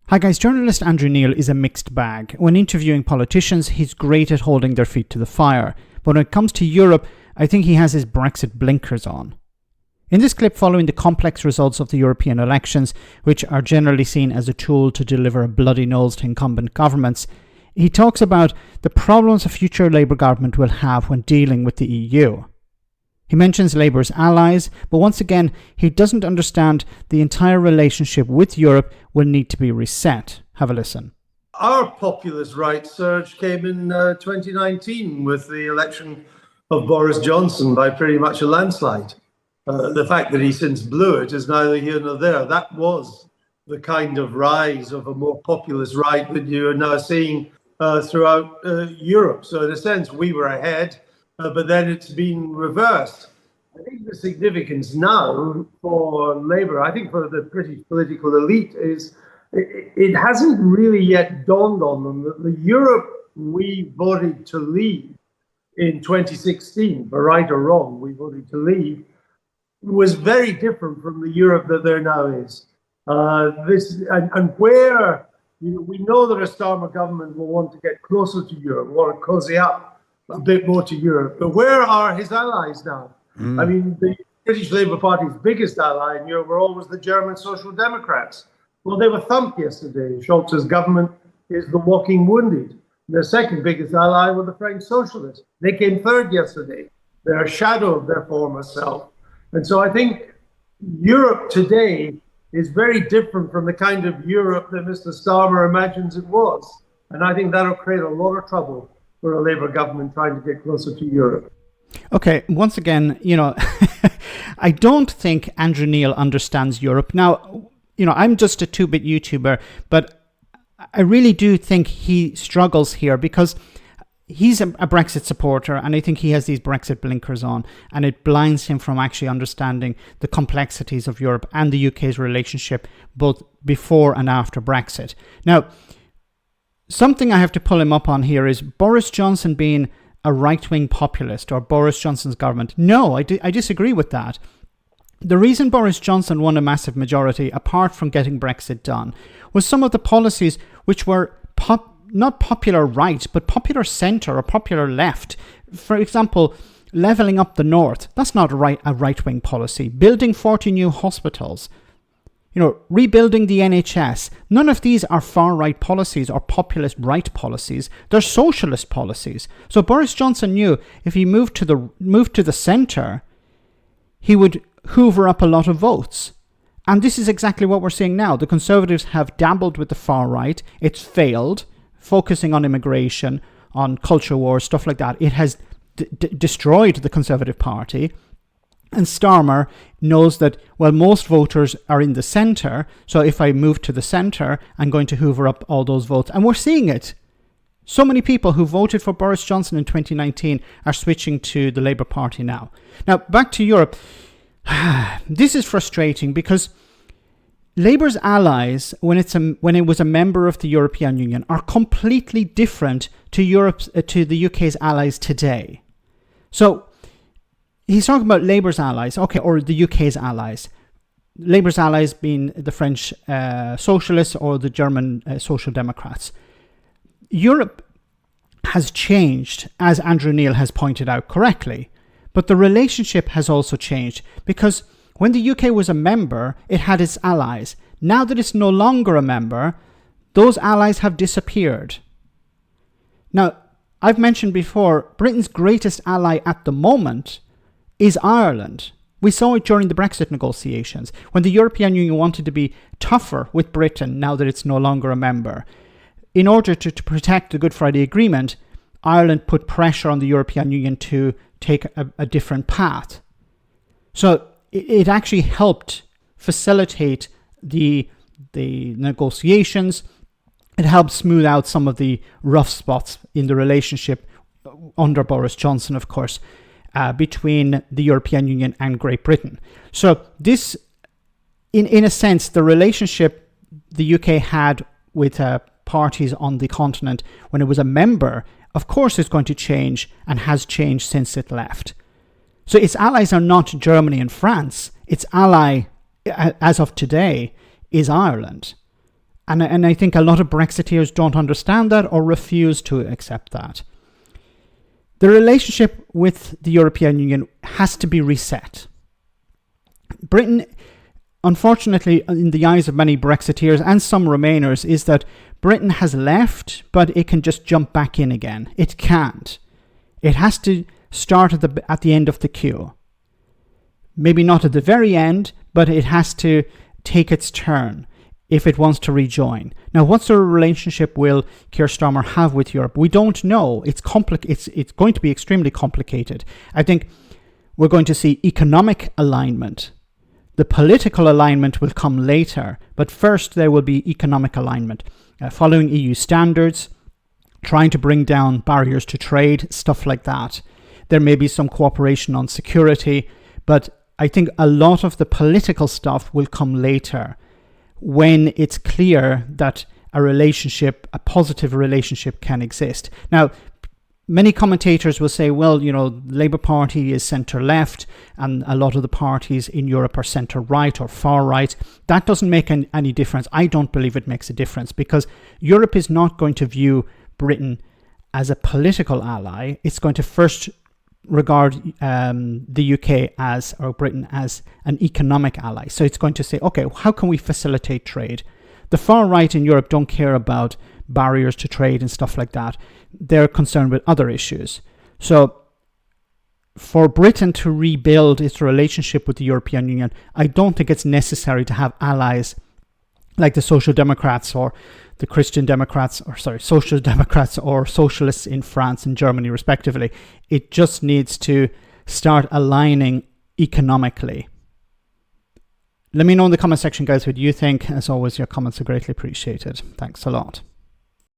Hi guys, journalist Andrew Neil is a mixed bag. When interviewing politicians, he's great at holding their feet to the fire. But when it comes to Europe, I think he has his Brexit blinkers on. In this clip following the complex results of the European elections, which are generally seen as a tool to deliver a bloody nose to incumbent governments, he talks about the problems a future Labour government will have when dealing with the EU. He mentions Labour's allies, but once again, he doesn't understand the entire relationship with Europe will need to be reset. Have a listen. Our populist right surge came in 2019 with the election of Boris Johnson by pretty much a landslide. The fact that he since blew it is neither here nor there. That was the kind of rise of a more populist right that you are now seeing throughout Europe. So in a sense, we were ahead. But then it's been reversed. I think the significance now for Labour, I think for the British political elite, is it hasn't really yet dawned on them that the Europe we voted to leave in 2016, for right or wrong, we voted to leave, was very different from the Europe that there now is. Where we know that a Starmer government will want to get closer to Europe, want to cozy up a bit more to Europe. But where are his allies now? I mean, the British Labour Party's biggest ally in Europe were always the German Social Democrats. Well, they were thumped yesterday. Scholz's government is the walking wounded. Their second biggest ally were the French Socialists. They came third yesterday. They're a shadow of their former self. And so I think Europe today is very different from the kind of Europe that Mr. Starmer imagines it was. And I think that'll create a lot of trouble for a Labour government trying to get closer to Europe. Okay, once again, I don't think Andrew Neil understands Europe. Now, I'm just a 2-bit YouTuber, but I really do think he struggles here because he's a Brexit supporter, and I think he has these Brexit blinkers on, and it blinds him from actually understanding the complexities of Europe and the UK's relationship both before and after Brexit. Now, something I have to pull him up on here is Boris Johnson being a right-wing populist, or Boris Johnson's government. No, I disagree with that. The reason Boris Johnson won a massive majority, apart from getting Brexit done, was some of the policies which were not popular right, but popular centre or popular left. For example, levelling up the north. That's not a right-wing policy. Building 40 new hospitals. Rebuilding the NHS. None of these are far-right policies or populist right policies. They're socialist policies. So Boris Johnson knew if he moved to the centre, he would hoover up a lot of votes. And this is exactly what we're seeing now. The Conservatives have dabbled with the far right. It's failed, focusing on immigration, on culture wars, stuff like that. It has destroyed the Conservative Party. And Starmer knows that, well, most voters are in the centre, so if I move to the centre, I'm going to hoover up all those votes. And we're seeing it. So many people who voted for Boris Johnson in 2019 are switching to the Labour Party now. Now, back to Europe. This is frustrating because Labour's allies, when it was a member of the European Union, are completely different to the UK's allies today. So, he's talking about Labour's allies, or the UK's allies. Labour's allies being the French socialists or the German social democrats. Europe has changed, as Andrew Neil has pointed out correctly, but the relationship has also changed because when the UK was a member, it had its allies. Now that it's no longer a member, those allies have disappeared. Now, I've mentioned before, Britain's greatest ally at the moment is Ireland. We saw it during the Brexit negotiations, when the European Union wanted to be tougher with Britain now that it's no longer a member. In order to protect the Good Friday Agreement, Ireland put pressure on the European Union to take a different path. So it actually helped facilitate the negotiations. It helped smooth out some of the rough spots in the relationship under Boris Johnson, of course, between the European Union and Great Britain. So this, in a sense, the relationship the UK had with parties on the continent when it was a member, of course is going to change and has changed since it left. So its allies are not Germany and France. Its ally, as of today, is Ireland. And I think a lot of Brexiteers don't understand that or refuse to accept that. The relationship with the European Union has to be reset. Britain, unfortunately, in the eyes of many Brexiteers and some Remainers, is that Britain has left, but it can just jump back in again. It can't. It has to start at the end of the queue. Maybe not at the very end, but it has to take its turn if it wants to rejoin. Now, what sort of relationship will Keir Starmer have with Europe? We don't know. It's going to be extremely complicated. I think we're going to see economic alignment. The political alignment will come later, but first there will be economic alignment, following EU standards, trying to bring down barriers to trade, stuff like that. There may be some cooperation on security, but I think a lot of the political stuff will come later, when it's clear that a positive relationship can exist. Now, many commentators will say, well, the Labour Party is centre-left and a lot of the parties in Europe are centre-right or far-right. That doesn't make any difference. I don't believe it makes a difference, because Europe is not going to view Britain as a political ally. It's going to first regard the UK or Britain as an economic ally. So it's going to say, okay, how can we facilitate trade? The far right in Europe don't care about barriers to trade and stuff like that. They're concerned with other issues. So for Britain to rebuild its relationship with the European Union, I don't think it's necessary to have allies like the Social Democrats or the Social Democrats or socialists in France and Germany, respectively. It just needs to start aligning economically. Let me know in the comment section, guys, what you think. As always, your comments are greatly appreciated. Thanks a lot.